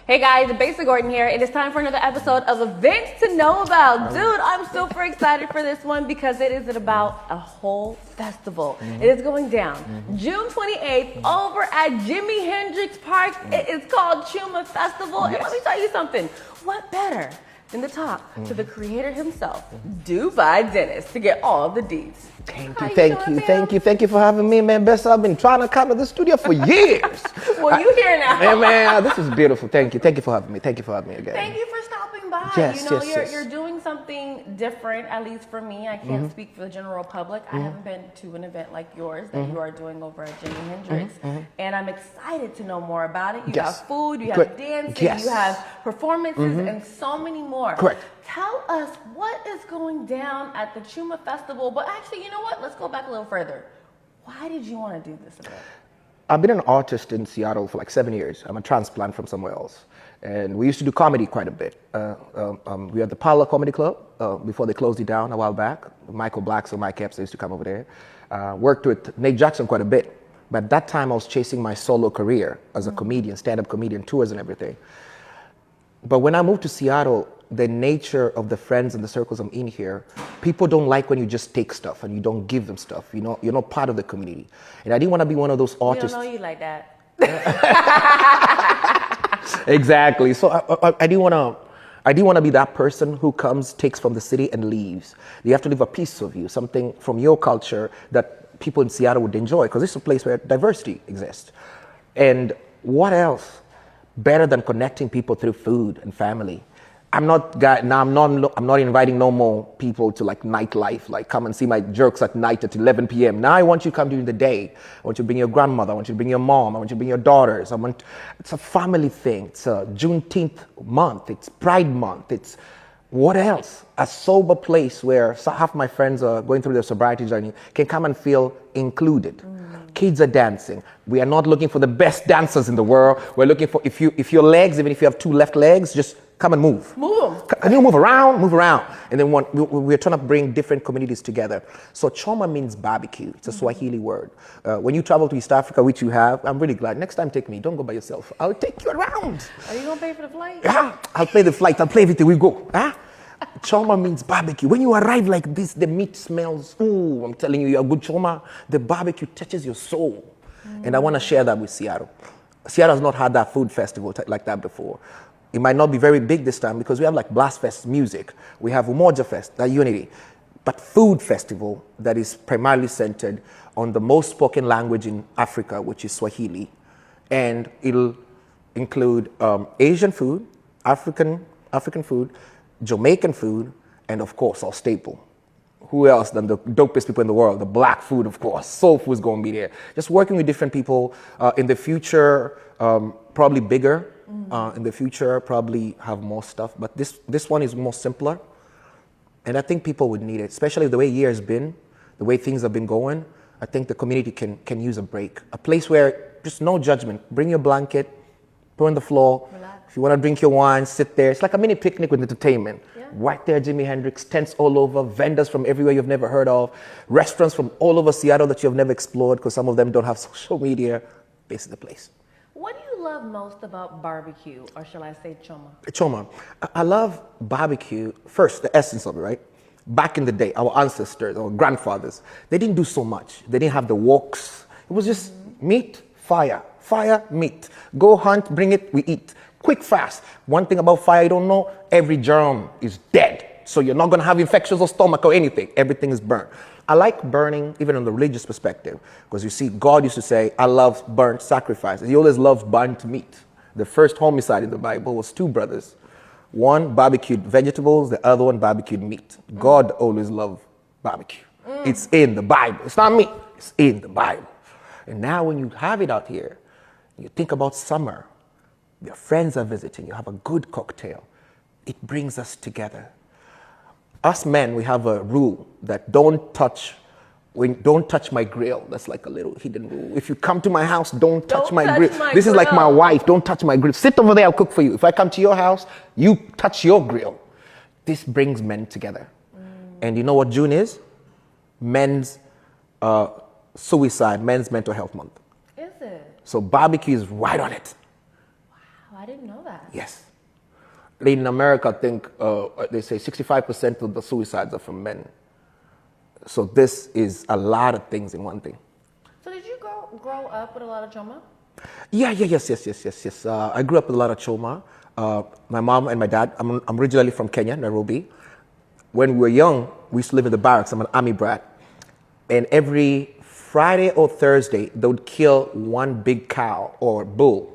Hey guys, Besa Gordon here. It is time for another episode of Events to Know About. Dude, I'm super excited for this one because it is about a whole festival. It is going down June 28th over at Jimi Hendrix Park. It is called Choma Festival. And let me tell you something. What better than to talk to the creator himself, Dubai Denis, to get all the deeds. Thank you for having me, man. Besa, I've been trying to come to the studio for years. Well, you here now. Hey, man, this is beautiful. Thank you for having me. Thank you for having me again. Thank you for stopping by. Yes, you know, yes. You're doing something different, at least for me. I can't speak for the general public. I haven't been to an event like yours that you are doing over at Jimi Hendrix. And I'm excited to know more about it. You have food, you have dancing, you have performances, and so many more. Correct. Tell us what is going down at the Choma Festival. But actually, you know what? Let's go back a little further. Why did you want to do this event? I've been an artist in Seattle for like 7 years. I'm a transplant from somewhere else. And we used to do comedy quite a bit. We had the Parlor Comedy Club before they closed it down a while back. Michael Blacks and Mike Epps used to come over there. Worked with Nate Jackson quite a bit. But at that time, I was chasing my solo career as a comedian, stand-up comedian, tours and everything. But when I moved to Seattle, the nature of the friends and the circles I'm in here, people don't like when you just take stuff and you don't give them stuff. You know, you're not part of the community. And I didn't want to be one of those artists. We don't know you like that. Exactly. So I didn't want to be that person who comes, takes from the city and leaves. You have to leave a piece of you, something from your culture that people in Seattle would enjoy, because this is a place where diversity exists. And what else better than connecting people through food and family? I'm not inviting no more people to like nightlife, like come and see my jerks at night at 11 p.m. Now I want you to come during the day. I want you to bring your grandmother. I want you to bring your mom. I want you to bring your daughters. It's a family thing. It's a Juneteenth month. It's Pride month. It's what else? A sober place where half my friends are going through their sobriety journey can come and feel included. Kids are dancing. We are not looking for the best dancers in the world. We're looking for, if your legs, even if you have two left legs, just come and move. Move them. Can you move around? Move around. And then we're trying to bring different communities together. So Choma means barbecue. It's a Swahili word. When you travel to East Africa, which you have, I'm really glad. Next time, take me. Don't go by yourself. I'll take you around. Are you going to pay for the flight? Yeah, I'll pay the flight. I'll pay everything. We go. Choma means barbecue. When you arrive like this, the meat smells. Ooh, I'm telling you, you're a good Choma. The barbecue touches your soul. And I want to share that with Seattle. Seattle has not had that food festival like that before. It might not be very big this time because we have like Blast Fest music. We have Umoja Fest, that unity. But food festival that is primarily centered on the most spoken language in Africa, which is Swahili. And it'll include Asian food, African food, Jamaican food, and of course, our staple. Who else than the dopest people in the world? The black food, of course. Soul food is going to be there. Just working with different people. In the future, probably bigger. In the future, probably have more stuff. But this one is more simpler. And I think people would need it, especially the way year's been, the way things have been going. I think the community can use a break. A place where just no judgment. Bring your blanket, put on the floor. Relax. If you want to drink your wine, sit there. It's like a mini picnic with entertainment. Yeah. Right there, Jimi Hendrix, tents all over, vendors from everywhere you've never heard of, restaurants from all over Seattle that you've never explored because some of them don't have social media. This is the place. What do you love most about barbecue, or shall I say Choma? Choma. I love barbecue. First, the essence of it, right? Back in the day, our ancestors, our grandfathers, they didn't do so much. They didn't have the woks. It was just meat, fire, meat. Go hunt, bring it, we eat. Quick, fast. One thing about fire you don't know, every germ is dead. So you're not going to have infections or stomach or anything. Everything is burnt. I like burning, even on the religious perspective, because you see, God used to say, I love burnt sacrifices. He always loved burnt meat. The first homicide in the Bible was two brothers. One barbecued vegetables, the other one barbecued meat. God always loved barbecue. It's in the Bible. It's not me. It's in the Bible. And now when you have it out here, you think about summer, your friends are visiting, you have a good cocktail. It brings us together. Us men, we have a rule that don't touch my grill. That's like a little hidden rule. If you come to my house, don't touch my grill. This is like my wife, don't touch my grill. Sit over there, I'll cook for you. If I come to your house, you touch your grill. This brings men together. And you know what June is? Men's suicide, men's mental health month. Is it? So barbecue is right on it. Wow, I didn't know that. Yes. In America, I think they say 65% of the suicides are from men. So this is a lot of things in one thing. So did you grow up with a lot of Choma? Yes. I grew up with a lot of Choma. My mom and my dad, I'm originally from Kenya, Nairobi. When we were young, we used to live in the barracks. I'm an army brat. And every Friday or Thursday, they would kill one big cow or bull.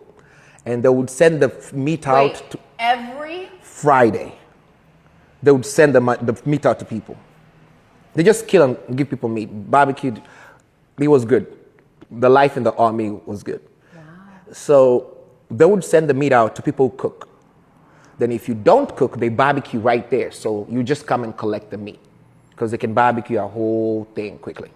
And they would send the meat out to... Every Friday, they would send the meat out to people. They just kill and give people meat. Barbecued. It was good. The life in the army was good. Wow. So they would send the meat out to people who cook. Then if you don't cook, they barbecue right there. So you just come and collect the meat because they can barbecue a whole thing quickly.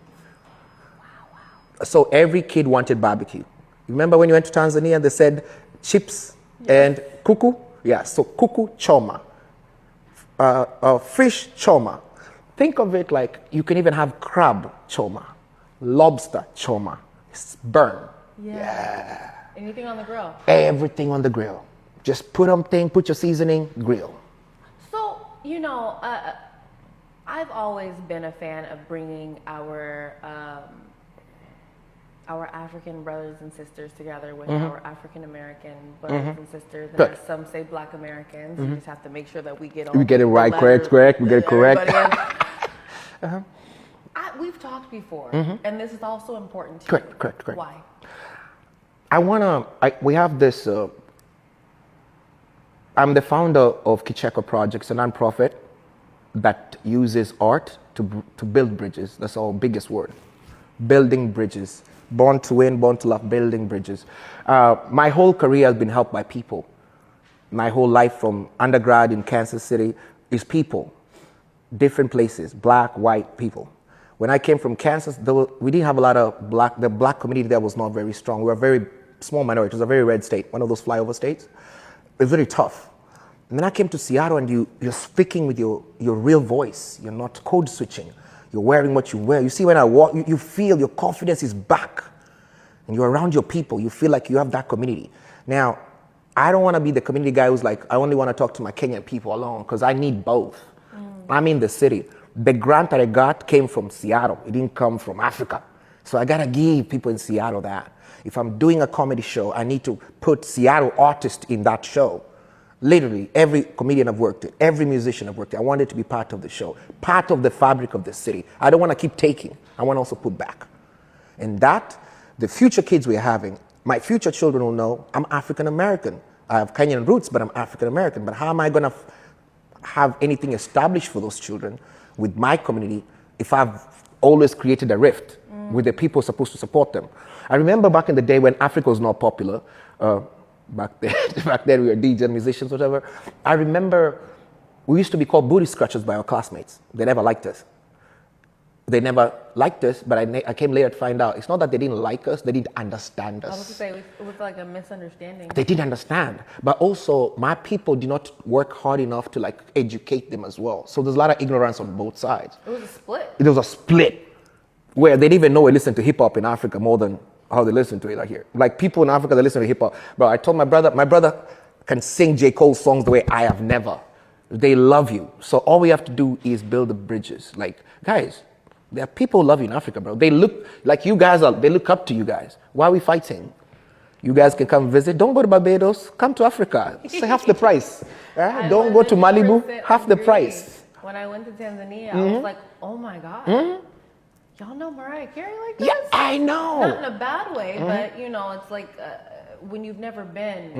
Wow. So every kid wanted barbecue. Remember when you went to Tanzania, they said chips and kuku? Yeah, so kuku choma, fish choma. Think of it like you can even have crab choma, lobster choma. It's burn. Yeah. Anything on the grill? Everything on the grill. Just put your seasoning, grill. So, I've always been a fan of bringing our African brothers and sisters together with our African American brothers and sisters. And as some say Black Americans, we just have to make sure that we get all we get it right, correct. We get it correct. We've talked before, and this is also important to Correct. Why? We have this, I'm the founder of Kicheko Projects, a nonprofit that uses art to build bridges. That's our biggest word. Building bridges. Born to win, born to love, building bridges. My whole career has been helped by people. My whole life from undergrad in Kansas City is people. Different places, black, white people. When I came from Kansas, we didn't have a lot of the black community there was not very strong. We were a very small minority. It was a very red state, one of those flyover states. It was very tough. And then I came to Seattle and you're speaking with your real voice. You're not code switching. You're wearing what you wear. You see, when I walk, you feel your confidence is back. And you're around your people. You feel like you have that community. Now, I don't want to be the community guy who's like, I only want to talk to my Kenyan people alone because I need both. I'm in the city. The grant that I got came from Seattle. It didn't come from Africa. So I got to give people in Seattle that. If I'm doing a comedy show, I need to put Seattle artists in that show. Literally, every comedian I've worked with, every musician I've worked with, I want it to be part of the show, part of the fabric of the city. I don't want to keep taking. I want to also put back. And that, the future kids we're having, my future children will know I'm African American. I have Kenyan roots, but I'm African American. But how am I going to have anything established for those children with my community if I've always created a rift with the people supposed to support them? I remember back in the day when Africa was not popular, back then we were DJs, musicians, whatever. I remember we used to be called booty scratchers by our classmates. They never liked us. They never liked us, but I came later to find out it's not that they didn't like us, they didn't understand us. I was going to say, it was like a misunderstanding. They didn't understand. But also, my people did not work hard enough to educate them as well. So there's a lot of ignorance on both sides. It was a split. There was a split where they didn't even know we listened to hip hop in Africa more than how they listen to it here. Like people in Africa, they listen to hip hop. Bro, I told my brother can sing J. Cole songs the way I have never. They love you. So all we have to do is build the bridges. Like, guys, there are people who love you in Africa, bro. They look like you guys they look up to you guys. Why are we fighting? You guys can come visit. Don't go to Barbados. Come to Africa. It's half the price. Don't go to Malibu. Half the price. When I went to Tanzania, I was like, oh my God. Y'all know Mariah Carey like this? Yeah, I know. Not in a bad way, but it's like when you've never been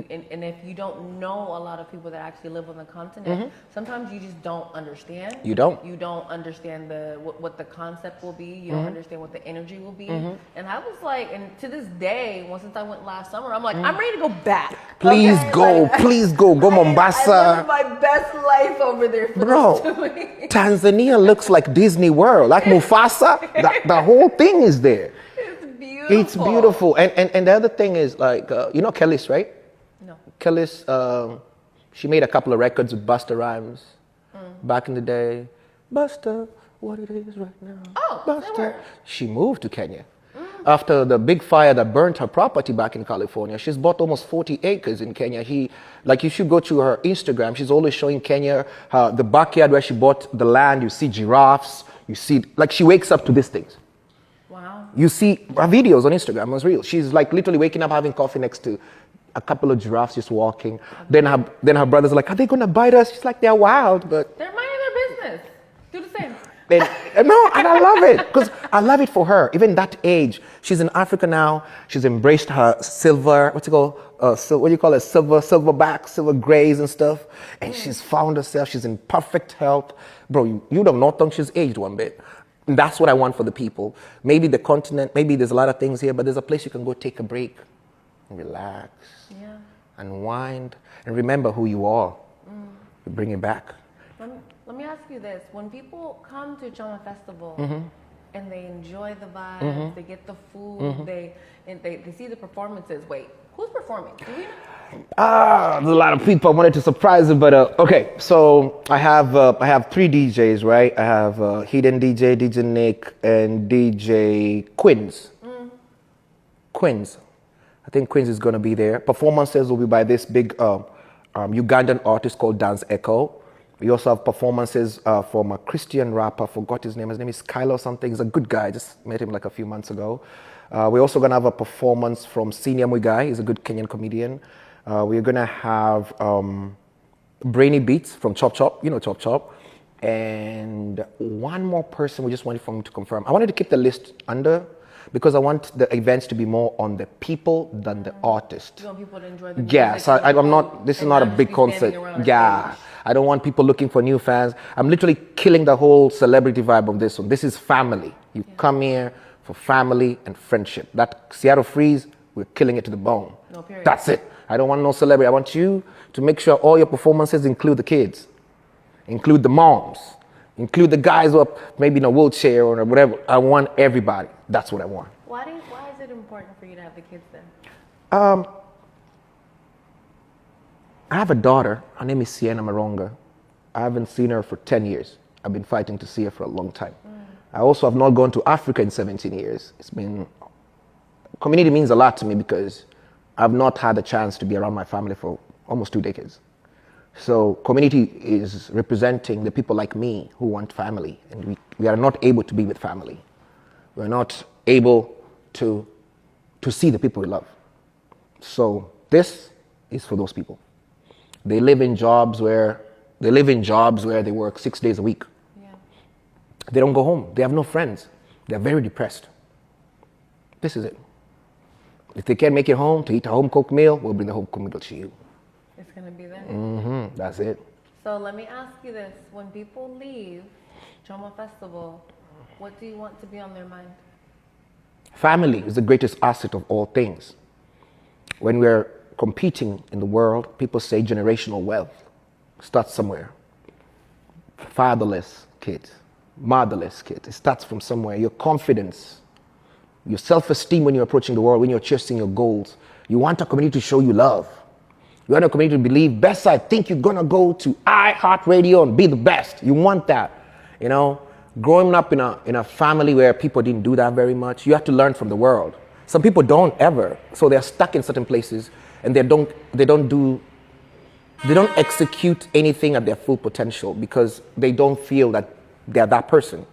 and if you don't know a lot of people that actually live on the continent, sometimes you just don't understand. You don't understand what the concept will be. You don't understand what the energy will be. And I was like, and to this day, since I went last summer, I'm like, I'm ready to go back. Please go, please go Mombasa. I live my best life over there. Bro, Tanzania looks like Disney World, like Mufasa. The whole thing is there. It's beautiful. And the other thing is you know Kelly's, right? No. Kelly's, she made a couple of records with Busta Rhymes back in the day. Busta, what it is right now. Oh, Busta. She moved to Kenya. after the big fire that burnt her property back in California, she's bought almost 40 acres in Kenya. Like if you go to her Instagram, she's always showing Kenya, the backyard where she bought the land. You see giraffes, you see, like she wakes up to these things. Wow. You see her videos on Instagram, it's real. She's like literally waking up, having coffee next to a couple of giraffes just walking. Then her brothers are like, are they gonna bite us? She's like, they're wild, but. They're minding their business. Do the same. No, and I love it because I love it for her. Even that age, she's in Africa now. She's embraced her silver, what do you call it? Silverback, silver grays and stuff. And she's found herself. She's in perfect health. Bro, you would have not thought she's aged one bit. And that's what I want for the people. Maybe the continent, maybe there's a lot of things here, but there's a place you can go take a break and relax, unwind, and remember who you are. Bring it back. Let me ask you this. When people come to Choma Festival and they enjoy the vibes, they get the food, they see the performances. Wait, who's performing? Do we know? There's a lot of people. I wanted to surprise them, but okay. So I have 3 DJs, right? I have Hidden DJ, DJ Nick, and DJ Quins. Quins. I think Quins is going to be there. Performances will be by this big Ugandan artist called Dance Echo. We also have performances from a Christian rapper. Forgot his name. His name is Kylo or something. He's a good guy. Just met him like a few months ago. We're also going to have a performance from Senior Muigai. He's a good Kenyan comedian. We're going to have Brainy Beats from Chop Chop. You know Chop Chop. And one more person we just wanted from him to confirm. I wanted to keep the list under because I want the events to be more on the people than the artist. You want people to enjoy the music? Yes, I'm not, this is not a big concert. Yeah, I don't want people looking for new fans. I'm literally killing the whole celebrity vibe of this one. This is family. You come here for family and friendship. That Seattle Freeze, we're killing it to the bone. No, period. That's it. I don't want no celebrity. I want you to make sure all your performances include the kids, include the moms, include the guys who are maybe in a wheelchair or whatever. I want everybody. That's what I want. Why is it important for you to have the kids there? I have a daughter. Her name is Sienna Maronga. I haven't seen her for 10 years. I've been fighting to see her for a long time. I also have not gone to Africa in 17 years. Community means a lot to me because I've not had a chance to be around my family for almost 2 decades. So community is representing the people like me who want family, and we are not able to be with family. We're not able to see the people we love. So this is for those people. They live in jobs where they work 6 days a week. Yeah. They don't go home. They have no friends. They're very depressed. This is it. If they can't make it home to eat a home-cooked meal, we'll bring the home-cooked meal to you. It's going to be there. That's it. So let me ask you this. When people leave Choma Festival, what do you want to be on their mind? Family is the greatest asset of all things. When we're competing in the world, people say generational wealth starts somewhere. Fatherless kids, motherless kids. It starts from somewhere. Your confidence, your self-esteem when you're approaching the world, when you're chasing your goals. You want a community to show you love. You want a community to believe, Besa, I think you're gonna go to iHeartRadio and be the best. You want that, you know? Growing up in a family where people didn't do that very much, you have to learn from the world. Some people don't ever, so they're stuck in certain places and they don't execute anything at their full potential because they don't feel that they're that person.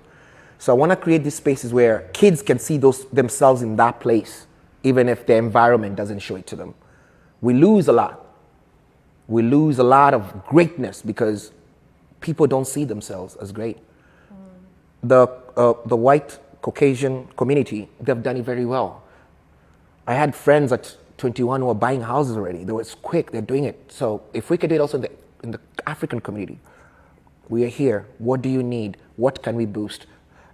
So I want to create these spaces where kids can see themselves in that place, even if their environment doesn't show it to them. We lose a lot. We lose a lot of greatness because people don't see themselves as great. The white Caucasian community, they've done it very well. I had friends at 21 who were buying houses already. They were quick, they're doing it. So if we could do it also in the African community, we are here. What do you need? What can we boost?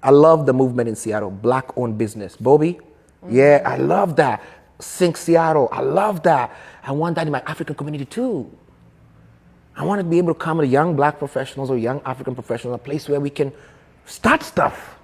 I love the movement in Seattle, Black-owned business. Bobby, yeah, I love that. Sync Seattle, I love that. I want that in my African community too. I want to be able to come to young Black professionals or young African professionals, a place where we can start stuff.